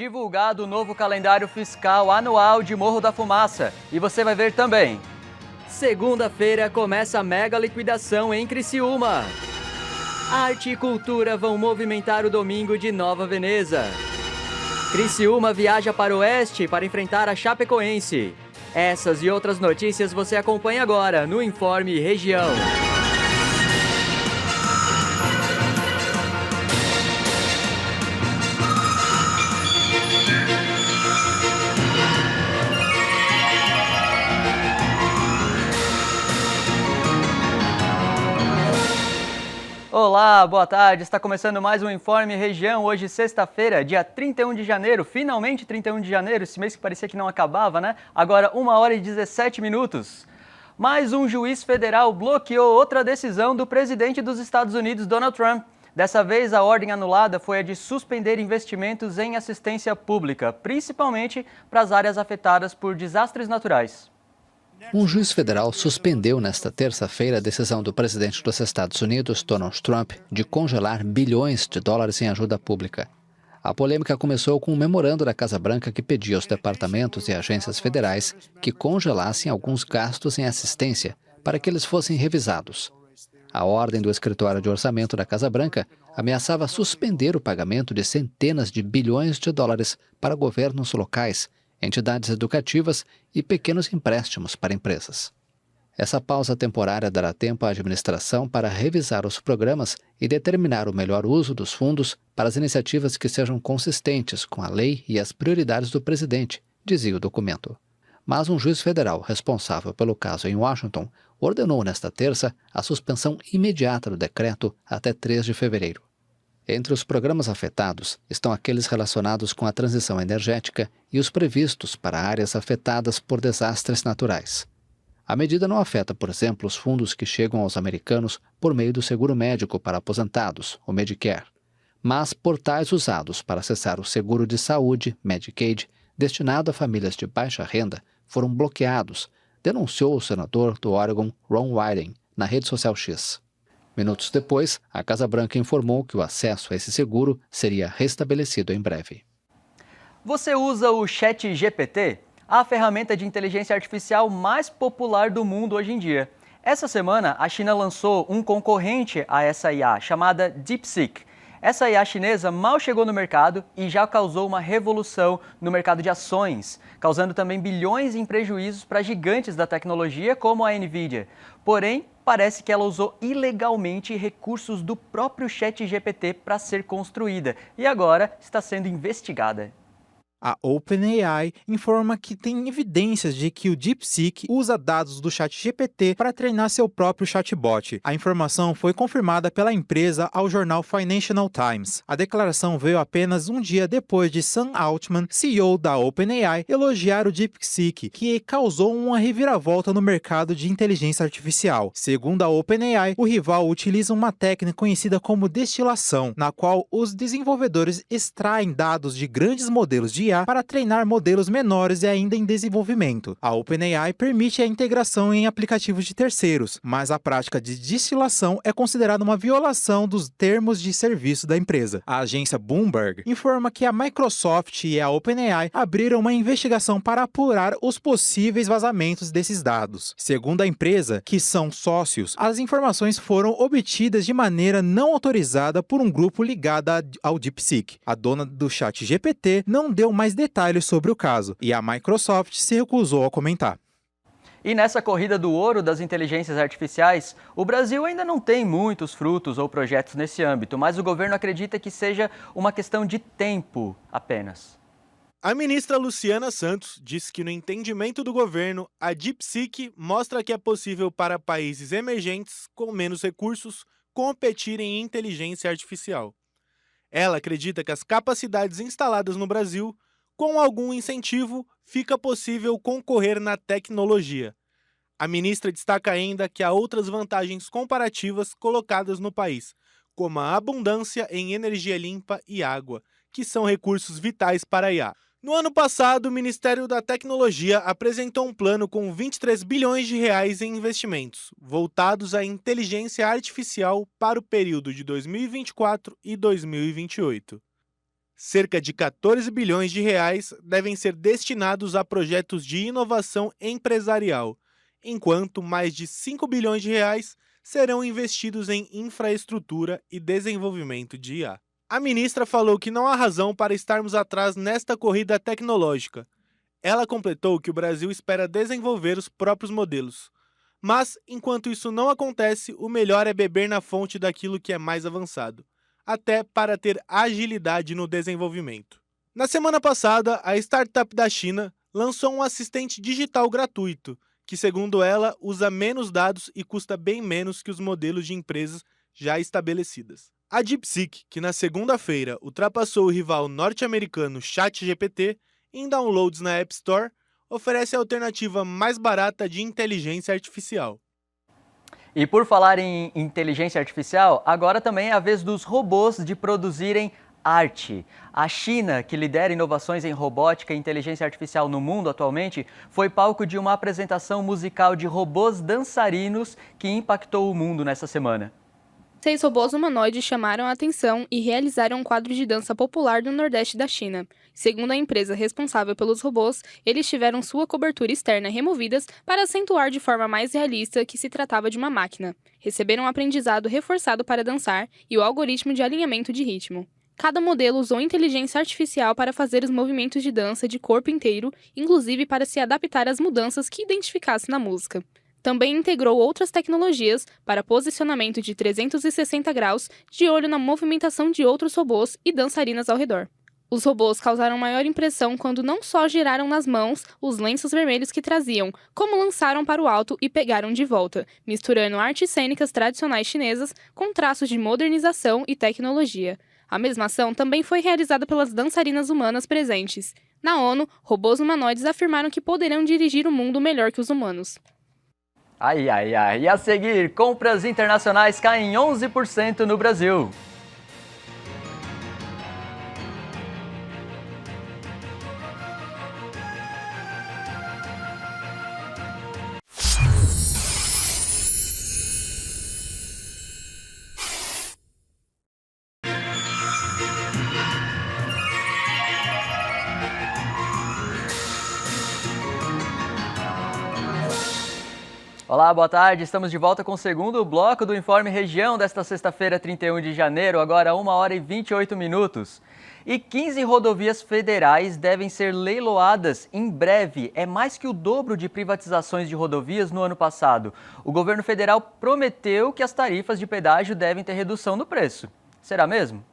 divulgado o novo calendário fiscal anual de Morro da Fumaça e você vai ver também. Segunda-feira começa a mega liquidação em Criciúma. Arte e cultura vão movimentar o domingo de Nova Veneza. Criciúma viaja para o oeste para enfrentar a Chapecoense. Essas e outras notícias você acompanha agora no Informe Região. Olá, boa tarde. Está começando mais um Informe Região. Hoje, sexta-feira, dia 31 de janeiro. Finalmente 31 de janeiro, esse mês que parecia que não acabava, né? Agora, 1h17. Mais um juiz federal bloqueou outra decisão do presidente dos Estados Unidos, Donald Trump. Dessa vez, a ordem anulada foi a de suspender investimentos em assistência pública, principalmente para as áreas afetadas por desastres naturais. Um juiz federal suspendeu nesta terça-feira a decisão do presidente dos Estados Unidos, Donald Trump, de congelar bilhões de dólares em ajuda pública. A polêmica começou com um memorando da Casa Branca que pedia aos departamentos e agências federais que congelassem alguns gastos em assistência para que eles fossem revisados. A ordem do escritório de orçamento da Casa Branca ameaçava suspender o pagamento de centenas de bilhões de dólares para governos locais, entidades educativas e pequenos empréstimos para empresas. Essa pausa temporária dará tempo à administração para revisar os programas e determinar o melhor uso dos fundos para as iniciativas que sejam consistentes com a lei e as prioridades do presidente, dizia o documento. Mas um juiz federal responsável pelo caso em Washington ordenou nesta terça a suspensão imediata do decreto até 3 de fevereiro. Entre os programas afetados estão aqueles relacionados com a transição energética e os previstos para áreas afetadas por desastres naturais. A medida não afeta, por exemplo, os fundos que chegam aos americanos por meio do seguro médico para aposentados, o Medicare, mas portais usados para acessar o seguro de saúde, Medicaid, destinado a famílias de baixa renda, foram bloqueados, denunciou o senador do Oregon, Ron Wyden, na rede social X. Minutos depois, a Casa Branca informou que o acesso a esse seguro seria restabelecido em breve. Você usa o ChatGPT? A ferramenta de inteligência artificial mais popular do mundo hoje em dia. Essa semana, a China lançou um concorrente a essa IA, chamada DeepSeek. Essa IA chinesa mal chegou no mercado e já causou uma revolução no mercado de ações, causando também bilhões em prejuízos para gigantes da tecnologia como a Nvidia. Porém, parece que ela usou ilegalmente recursos do próprio ChatGPT para ser construída e agora está sendo investigada. A OpenAI informa que tem evidências de que o DeepSeek usa dados do ChatGPT para treinar seu próprio chatbot. A informação foi confirmada pela empresa ao jornal Financial Times. A declaração veio apenas um dia depois de Sam Altman, CEO da OpenAI, elogiar o DeepSeek, que causou uma reviravolta no mercado de inteligência artificial. Segundo a OpenAI, o rival utiliza uma técnica conhecida como destilação, na qual os desenvolvedores extraem dados de grandes modelos de IA para treinar modelos menores e ainda em desenvolvimento. A OpenAI permite a integração em aplicativos de terceiros, mas a prática de destilação é considerada uma violação dos termos de serviço da empresa. A agência Bloomberg informa que a Microsoft e a OpenAI abriram uma investigação para apurar os possíveis vazamentos desses dados. Segundo a empresa, que são sócios, as informações foram obtidas de maneira não autorizada por um grupo ligado ao DeepSeek. A dona do ChatGPT não deu mais detalhes sobre o caso e a Microsoft se recusou a comentar. E nessa corrida do ouro das inteligências artificiais, o Brasil ainda não tem muitos frutos ou projetos nesse âmbito, mas o governo acredita que seja uma questão de tempo apenas. A ministra Luciana Santos disse que no entendimento do governo, a DeepSeek mostra que é possível para países emergentes com menos recursos competirem em inteligência artificial. Ela acredita que as capacidades instaladas no Brasil, com algum incentivo, fica possível concorrer na tecnologia. A ministra destaca ainda que há outras vantagens comparativas colocadas no país, como a abundância em energia limpa e água, que são recursos vitais para a IA. No ano passado, o Ministério da Tecnologia apresentou um plano com 23 bilhões de reais em investimentos, voltados à inteligência artificial para o período de 2024 e 2028. Cerca de 14 bilhões de reais devem ser destinados a projetos de inovação empresarial, enquanto mais de 5 bilhões de reais serão investidos em infraestrutura e desenvolvimento de IA. A ministra falou que não há razão para estarmos atrás nesta corrida tecnológica. Ela completou que o Brasil espera desenvolver os próprios modelos. Mas, enquanto isso não acontece, o melhor é beber na fonte daquilo que é mais avançado, até para ter agilidade no desenvolvimento. Na semana passada, a startup da China lançou um assistente digital gratuito, que, segundo ela, usa menos dados e custa bem menos que os modelos de empresas já estabelecidas. A DeepSeek, que na segunda-feira ultrapassou o rival norte-americano ChatGPT em downloads na App Store, oferece a alternativa mais barata de inteligência artificial. E por falar em inteligência artificial, agora também é a vez dos robôs de produzirem arte. A China, que lidera inovações em robótica e inteligência artificial no mundo atualmente, foi palco de uma apresentação musical de robôs dançarinos que impactou o mundo nessa semana. 6 robôs humanoides chamaram a atenção e realizaram um quadro de dança popular no Nordeste da China. Segundo a empresa responsável pelos robôs, eles tiveram sua cobertura externa removidas para acentuar de forma mais realista que se tratava de uma máquina. Receberam um aprendizado reforçado para dançar e o algoritmo de alinhamento de ritmo. Cada modelo usou inteligência artificial para fazer os movimentos de dança de corpo inteiro, inclusive para se adaptar às mudanças que identificasse na música. Também integrou outras tecnologias para posicionamento de 360 graus, de olho na movimentação de outros robôs e dançarinas ao redor. Os robôs causaram maior impressão quando não só giraram nas mãos os lenços vermelhos que traziam, como lançaram para o alto e pegaram de volta, misturando artes cênicas tradicionais chinesas com traços de modernização e tecnologia. A mesma ação também foi realizada pelas dançarinas humanas presentes. Na ONU, robôs humanoides afirmaram que poderão dirigir o mundo melhor que os humanos. Ai, ai, ai. E a seguir, compras internacionais caem 11% no Brasil. Olá, boa tarde. Estamos de volta com o segundo bloco do Informe Região desta sexta-feira, 31 de janeiro, agora 1h28. E 15 rodovias federais devem ser leiloadas em breve. É mais que o dobro de privatizações de rodovias no ano passado. O governo federal prometeu que as tarifas de pedágio devem ter redução no preço. Será mesmo?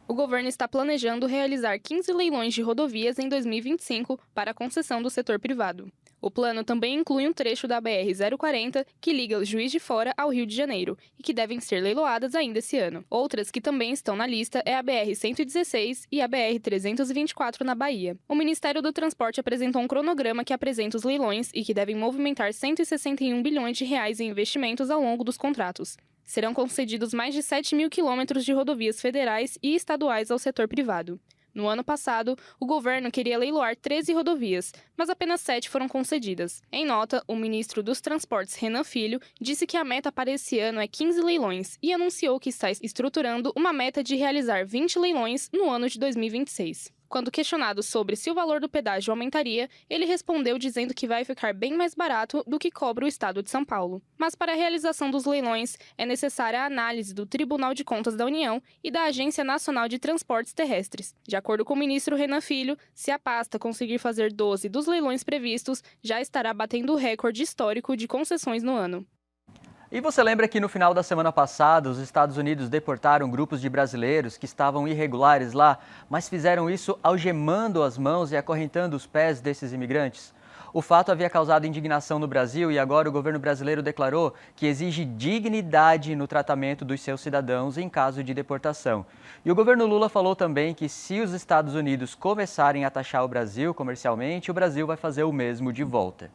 O governo está planejando realizar 15 leilões de rodovias em 2025 para a concessão do setor privado. O plano também inclui um trecho da BR-040 que liga Juiz de Fora ao Rio de Janeiro e que devem ser leiloadas ainda esse ano. Outras que também estão na lista é a BR-116 e a BR-324 na Bahia. O Ministério do Transporte apresentou um cronograma que apresenta os leilões e que devem movimentar 161 bilhões de reais em investimentos ao longo dos contratos. Serão concedidos mais de 7 mil quilômetros de rodovias federais e estaduais ao setor privado. No ano passado, o governo queria leiloar 13 rodovias, mas apenas 7 foram concedidas. Em nota, o ministro dos Transportes, Renan Filho, disse que a meta para esse ano é 15 leilões e anunciou que está estruturando uma meta de realizar 20 leilões no ano de 2026. Quando questionado sobre se o valor do pedágio aumentaria, ele respondeu dizendo que vai ficar bem mais barato do que cobra o estado de São Paulo. Mas para a realização dos leilões, é necessária a análise do Tribunal de Contas da União e da Agência Nacional de Transportes Terrestres. De acordo com o ministro Renan Filho, se a pasta conseguir fazer 12 dos leilões previstos, já estará batendo o recorde histórico de concessões no ano. E você lembra que no final da semana passada, os Estados Unidos deportaram grupos de brasileiros que estavam irregulares lá, mas fizeram isso algemando as mãos e acorrentando os pés desses imigrantes? O fato havia causado indignação no Brasil e agora o governo brasileiro declarou que exige dignidade no tratamento dos seus cidadãos em caso de deportação. E o governo Lula falou também que se os Estados Unidos começarem a taxar o Brasil comercialmente, o Brasil vai fazer o mesmo de volta.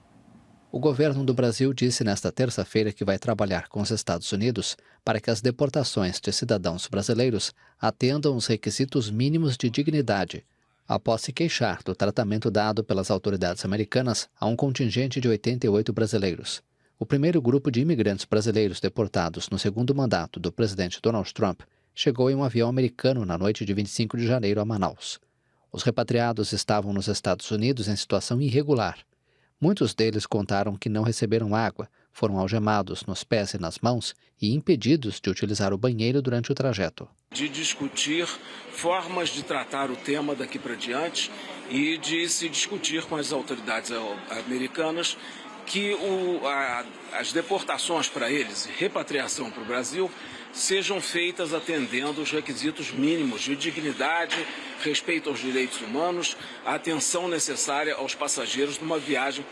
O governo do Brasil disse nesta terça-feira que vai trabalhar com os Estados Unidos para que as deportações de cidadãos brasileiros atendam os requisitos mínimos de dignidade, após se queixar do tratamento dado pelas autoridades americanas a um contingente de 88 brasileiros. O primeiro grupo de imigrantes brasileiros deportados no segundo mandato do presidente Donald Trump chegou em um avião americano na noite de 25 de janeiro a Manaus. Os repatriados estavam nos Estados Unidos em situação irregular. Muitos deles contaram que não receberam água, foram algemados nos pés e nas mãos e impedidos de utilizar o banheiro durante o trajeto. De discutir formas de tratar o tema daqui para diante e de se discutir com as autoridades americanas que as deportações para eles, repatriação para o Brasil, sejam feitas atendendo os requisitos mínimos de dignidade, respeito aos direitos humanos, a atenção necessária aos passageiros numa viagem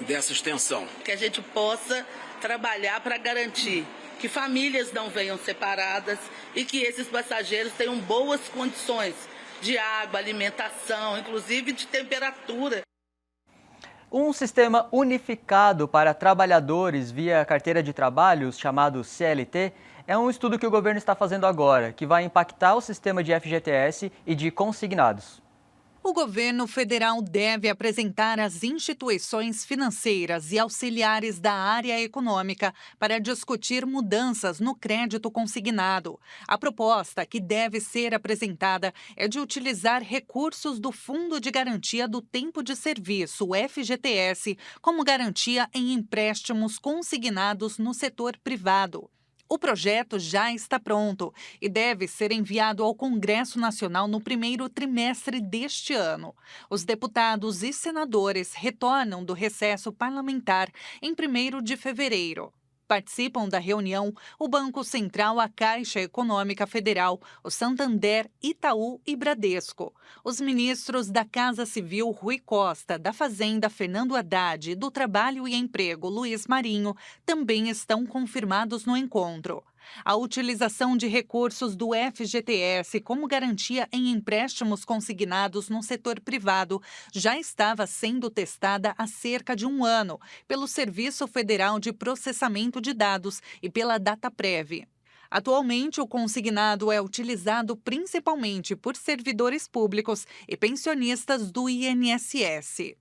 dessa extensão. Que a gente possa trabalhar para garantir que famílias não venham separadas e que esses passageiros tenham boas condições de água, alimentação, inclusive de temperatura. Um sistema unificado para trabalhadores via carteira de trabalhos, chamado CLT, é um estudo que o governo está fazendo agora, que vai impactar o sistema de FGTS e de consignados. O governo federal deve apresentar às instituições financeiras e auxiliares da área econômica para discutir mudanças no crédito consignado. A proposta que deve ser apresentada é de utilizar recursos do Fundo de Garantia do Tempo de Serviço, o FGTS, como garantia em empréstimos consignados no setor privado. O projeto já está pronto e deve ser enviado ao Congresso Nacional no primeiro trimestre deste ano. Os deputados e senadores retornam do recesso parlamentar em 1º de fevereiro. Participam da reunião o Banco Central, a Caixa Econômica Federal, o Santander, Itaú e Bradesco. Os ministros da Casa Civil, Rui Costa, da Fazenda, Fernando Haddad, e do Trabalho e Emprego, Luiz Marinho, também estão confirmados no encontro. A utilização de recursos do FGTS como garantia em empréstimos consignados no setor privado já estava sendo testada há cerca de um ano pelo Serviço Federal de Processamento de Dados e pela Dataprev. Atualmente, o consignado é utilizado principalmente por servidores públicos e pensionistas do INSS.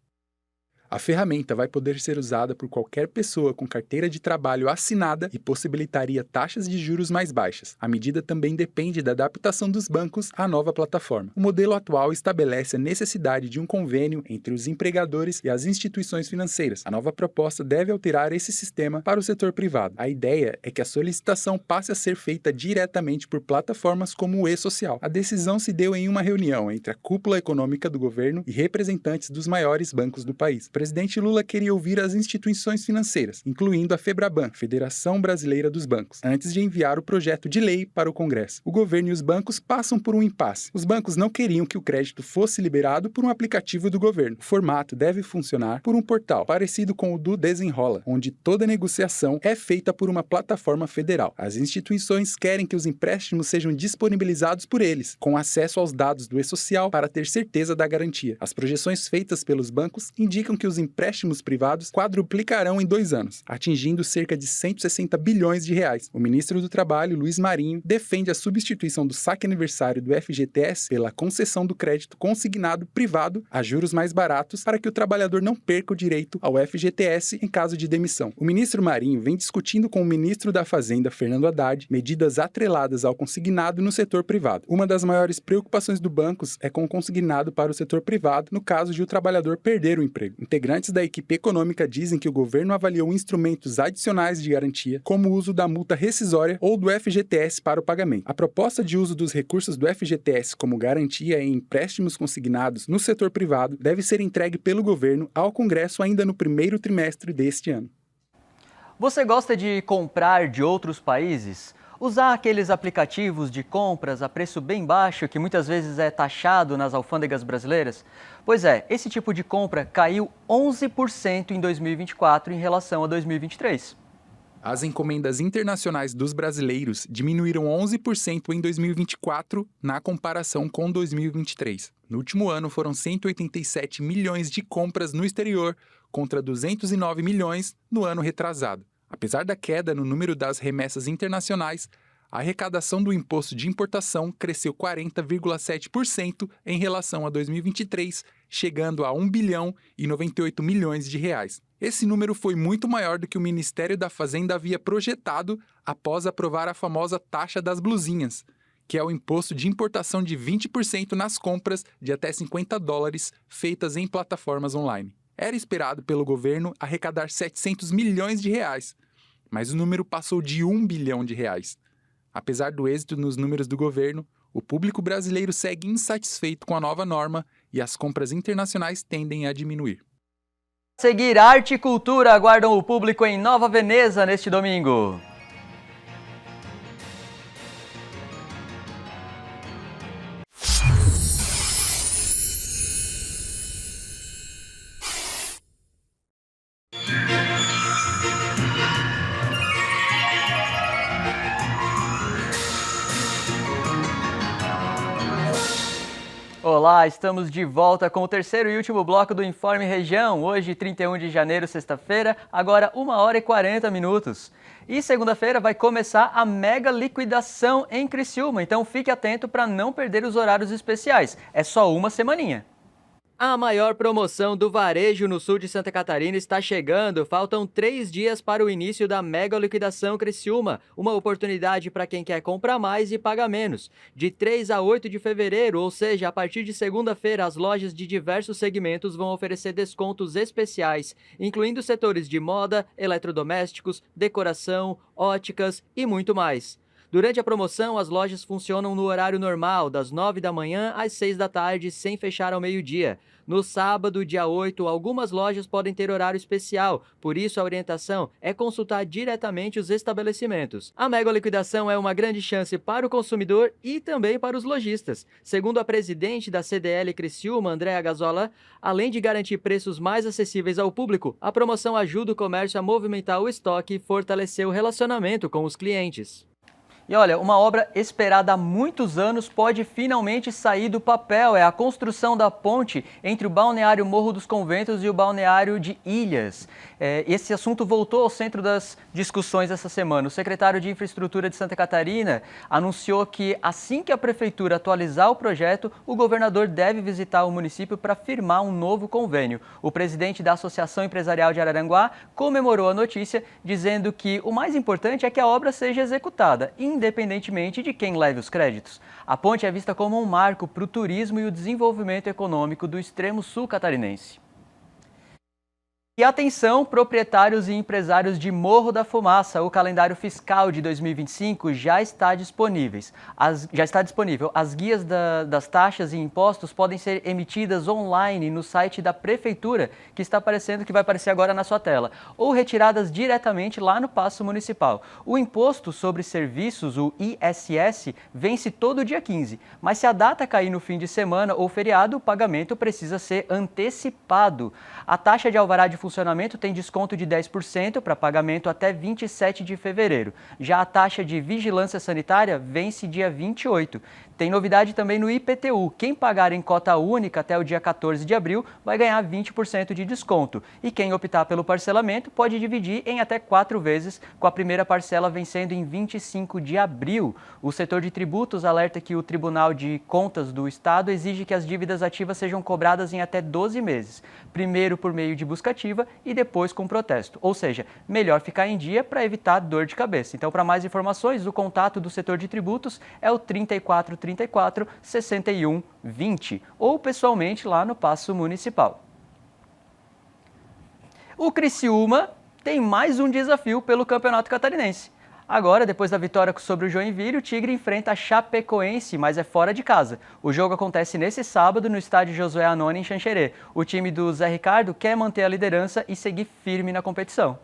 A ferramenta vai poder ser usada por qualquer pessoa com carteira de trabalho assinada e possibilitaria taxas de juros mais baixas. A medida também depende da adaptação dos bancos à nova plataforma. O modelo atual estabelece a necessidade de um convênio entre os empregadores e as instituições financeiras. A nova proposta deve alterar esse sistema para o setor privado. A ideia é que a solicitação passe a ser feita diretamente por plataformas como o e-Social. A decisão se deu em uma reunião entre a cúpula econômica do governo e representantes dos maiores bancos do país. O presidente Lula queria ouvir as instituições financeiras, incluindo a Febraban, Federação Brasileira dos Bancos, antes de enviar o projeto de lei para o Congresso. O governo e os bancos passam por um impasse. Os bancos não queriam que o crédito fosse liberado por um aplicativo do governo. O formato deve funcionar por um portal, parecido com o do Desenrola, onde toda negociação é feita por uma plataforma federal. As instituições querem que os empréstimos sejam disponibilizados por eles, com acesso aos dados do e-Social para ter certeza da garantia. As projeções feitas pelos bancos indicam que os empréstimos privados quadruplicarão em 2 anos, atingindo cerca de 160 bilhões de reais. O ministro do Trabalho, Luiz Marinho, defende a substituição do saque aniversário do FGTS pela concessão do crédito consignado privado a juros mais baratos para que o trabalhador não perca o direito ao FGTS em caso de demissão. O ministro Marinho vem discutindo com o ministro da Fazenda, Fernando Haddad, medidas atreladas ao consignado no setor privado. Uma das maiores preocupações do bancos é com o consignado para o setor privado no caso de o trabalhador perder o emprego. Integrantes da equipe econômica dizem que o governo avaliou instrumentos adicionais de garantia, como o uso da multa rescisória ou do FGTS para o pagamento. A proposta de uso dos recursos do FGTS como garantia em empréstimos consignados no setor privado deve ser entregue pelo governo ao Congresso ainda no primeiro trimestre deste ano. Você gosta de comprar de outros países? Usar aqueles aplicativos de compras a preço bem baixo que muitas vezes é taxado nas alfândegas brasileiras? Pois é, esse tipo de compra caiu 11% em 2024 em relação a 2023. As encomendas internacionais dos brasileiros diminuíram 11% em 2024 na comparação com 2023. No último ano foram 187 milhões de compras no exterior, contra 209 milhões no ano retrasado. Apesar da queda no número das remessas internacionais, a arrecadação do imposto de importação cresceu 40,7% em relação a 2023, chegando a 1 bilhão e 98 milhões de reais. Esse número foi muito maior do que o Ministério da Fazenda havia projetado após aprovar a famosa taxa das blusinhas. que é o imposto de importação de 20% nas compras de até $50 feitas em plataformas online. Era esperado pelo governo arrecadar 700 milhões de reais, mas o número passou de 1 bilhão de reais. Apesar do êxito nos números do governo, o público brasileiro segue insatisfeito com a nova norma e as compras internacionais tendem a diminuir. Seguir arte e cultura aguardam o público em Nova Veneza neste domingo. Olá, estamos de volta com o terceiro e último bloco do Informe Região, hoje 31 de janeiro, sexta-feira, agora 1h40. E segunda-feira vai começar a mega liquidação em Criciúma, então fique atento para não perder os horários especiais, é só uma semaninha. A maior promoção do varejo no sul de Santa Catarina está chegando. Faltam 3 dias para o início da mega liquidação Criciúma. Uma oportunidade para quem quer comprar mais e pagar menos. De 3 a 8 de fevereiro, ou seja, a partir de segunda-feira, as lojas de diversos segmentos vão oferecer descontos especiais, incluindo setores de moda, eletrodomésticos, decoração, óticas e muito mais. Durante a promoção, as lojas funcionam no horário normal, das 9 da manhã às 6 da tarde, sem fechar ao meio-dia. No sábado, dia 8, algumas lojas podem ter horário especial, por isso a orientação é consultar diretamente os estabelecimentos. A mega liquidação é uma grande chance para o consumidor e também para os lojistas. Segundo a presidente da CDL Criciúma, Andréa Gazola, além de garantir preços mais acessíveis ao público, a promoção ajuda o comércio a movimentar o estoque e fortalecer o relacionamento com os clientes. E olha, uma obra esperada há muitos anos pode finalmente sair do papel. É a construção da ponte entre o balneário Morro dos Conventos e o balneário de Ilhas. Esse assunto voltou ao centro das discussões essa semana. O secretário de Infraestrutura de Santa Catarina anunciou que assim que a prefeitura atualizar o projeto, o governador deve visitar o município para firmar um novo convênio. O presidente da Associação Empresarial de Araranguá comemorou a notícia, dizendo que o mais importante é que a obra seja executada, independentemente de quem leve os créditos. A ponte é vista como um marco para o turismo e o desenvolvimento econômico do extremo sul catarinense. E atenção, proprietários e empresários de Morro da Fumaça, o calendário fiscal de 2025 já está disponível. As guias das taxas e impostos podem ser emitidas online no site da Prefeitura, que vai aparecer agora na sua tela, ou retiradas diretamente lá no Paço Municipal. O Imposto sobre Serviços, o ISS, vence todo dia 15, mas se a data cair no fim de semana ou feriado, o pagamento precisa ser antecipado. A taxa de alvará de funcionamento tem desconto de 10% para pagamento até 27 de fevereiro. Já a taxa de vigilância sanitária vence dia 28. Tem novidade também no IPTU. Quem pagar em cota única até o dia 14 de abril vai ganhar 20% de desconto. E quem optar pelo parcelamento pode dividir em até 4 vezes, com a primeira parcela vencendo em 25 de abril. O setor de tributos alerta que o Tribunal de Contas do Estado exige que as dívidas ativas sejam cobradas em até 12 meses. Primeiro por meio de busca ativa e depois com protesto. Ou seja, melhor ficar em dia para evitar dor de cabeça. Então, para mais informações, o contato do setor de tributos é o 34 61 20 ou pessoalmente lá no Paço Municipal. O Criciúma tem mais um desafio pelo Campeonato Catarinense. Agora, depois da vitória sobre o Joinville, o Tigre enfrenta a Chapecoense, mas é fora de casa. O jogo acontece nesse sábado no estádio Josué Anoni, em Xanxerê. O time do Zé Ricardo quer manter a liderança e seguir firme na competição.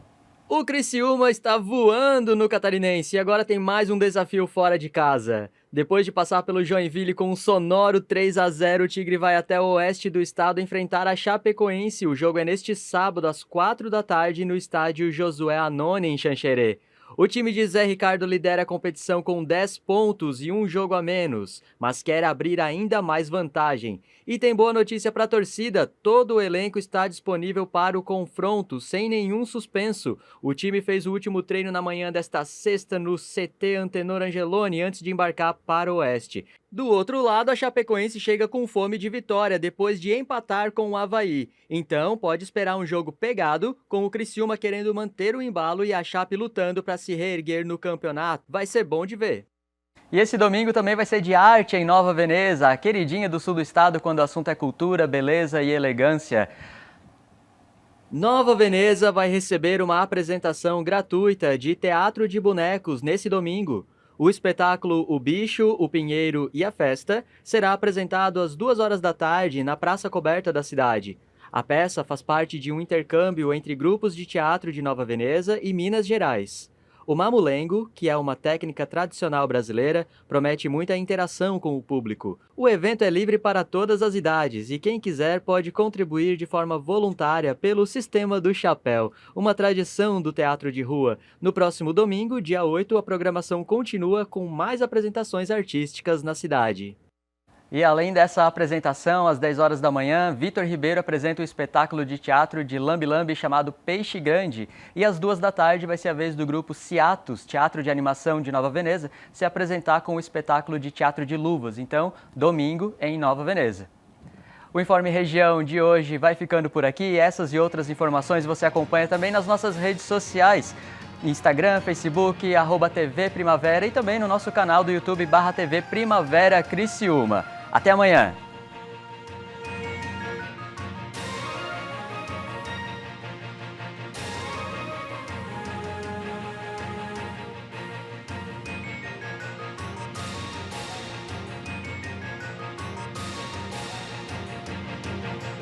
O Criciúma está voando no Catarinense e agora tem mais um desafio fora de casa. Depois de passar pelo Joinville com um sonoro 3-0, o Tigre vai até o oeste do estado enfrentar a Chapecoense. O jogo é neste sábado às 4 da tarde no estádio Josué Anoni, em Xanxerê. O time de Zé Ricardo lidera a competição com 10 pontos e um jogo a menos, mas quer abrir ainda mais vantagem. E tem boa notícia para a torcida, todo o elenco está disponível para o confronto, sem nenhum suspenso. O time fez o último treino na manhã desta sexta no CT Antenor Angeloni antes de embarcar para o oeste. Do outro lado, a Chapecoense chega com fome de vitória depois de empatar com o Avaí. Então, pode esperar um jogo pegado, com o Criciúma querendo manter o embalo e a Chape lutando para se reerguer no campeonato. Vai ser bom de ver. E esse domingo também vai ser de arte em Nova Veneza, a queridinha do sul do estado quando o assunto é cultura, beleza e elegância. Nova Veneza vai receber uma apresentação gratuita de teatro de bonecos nesse domingo. O espetáculo O Bicho, o Pinheiro e a Festa será apresentado às 2 da tarde na praça coberta da cidade. A peça faz parte de um intercâmbio entre grupos de teatro de Nova Veneza e Minas Gerais. O mamulengo, que é uma técnica tradicional brasileira, promete muita interação com o público. O evento é livre para todas as idades e quem quiser pode contribuir de forma voluntária pelo Sistema do Chapéu, uma tradição do teatro de rua. No próximo domingo, dia 8, a programação continua com mais apresentações artísticas na cidade. E além dessa apresentação, às 10 horas da manhã, Vitor Ribeiro apresenta o espetáculo de teatro de lambe-lambe chamado Peixe Grande. E às 2 da tarde vai ser a vez do grupo Ciatos, Teatro de Animação de Nova Veneza, se apresentar com o espetáculo de teatro de luvas. Então, domingo em Nova Veneza. O Informe Região de hoje vai ficando por aqui. Essas e outras informações você acompanha também nas nossas redes sociais. Instagram, Facebook, @TV Primavera e também no nosso canal do YouTube /TV Primavera Criciúma. Até amanhã!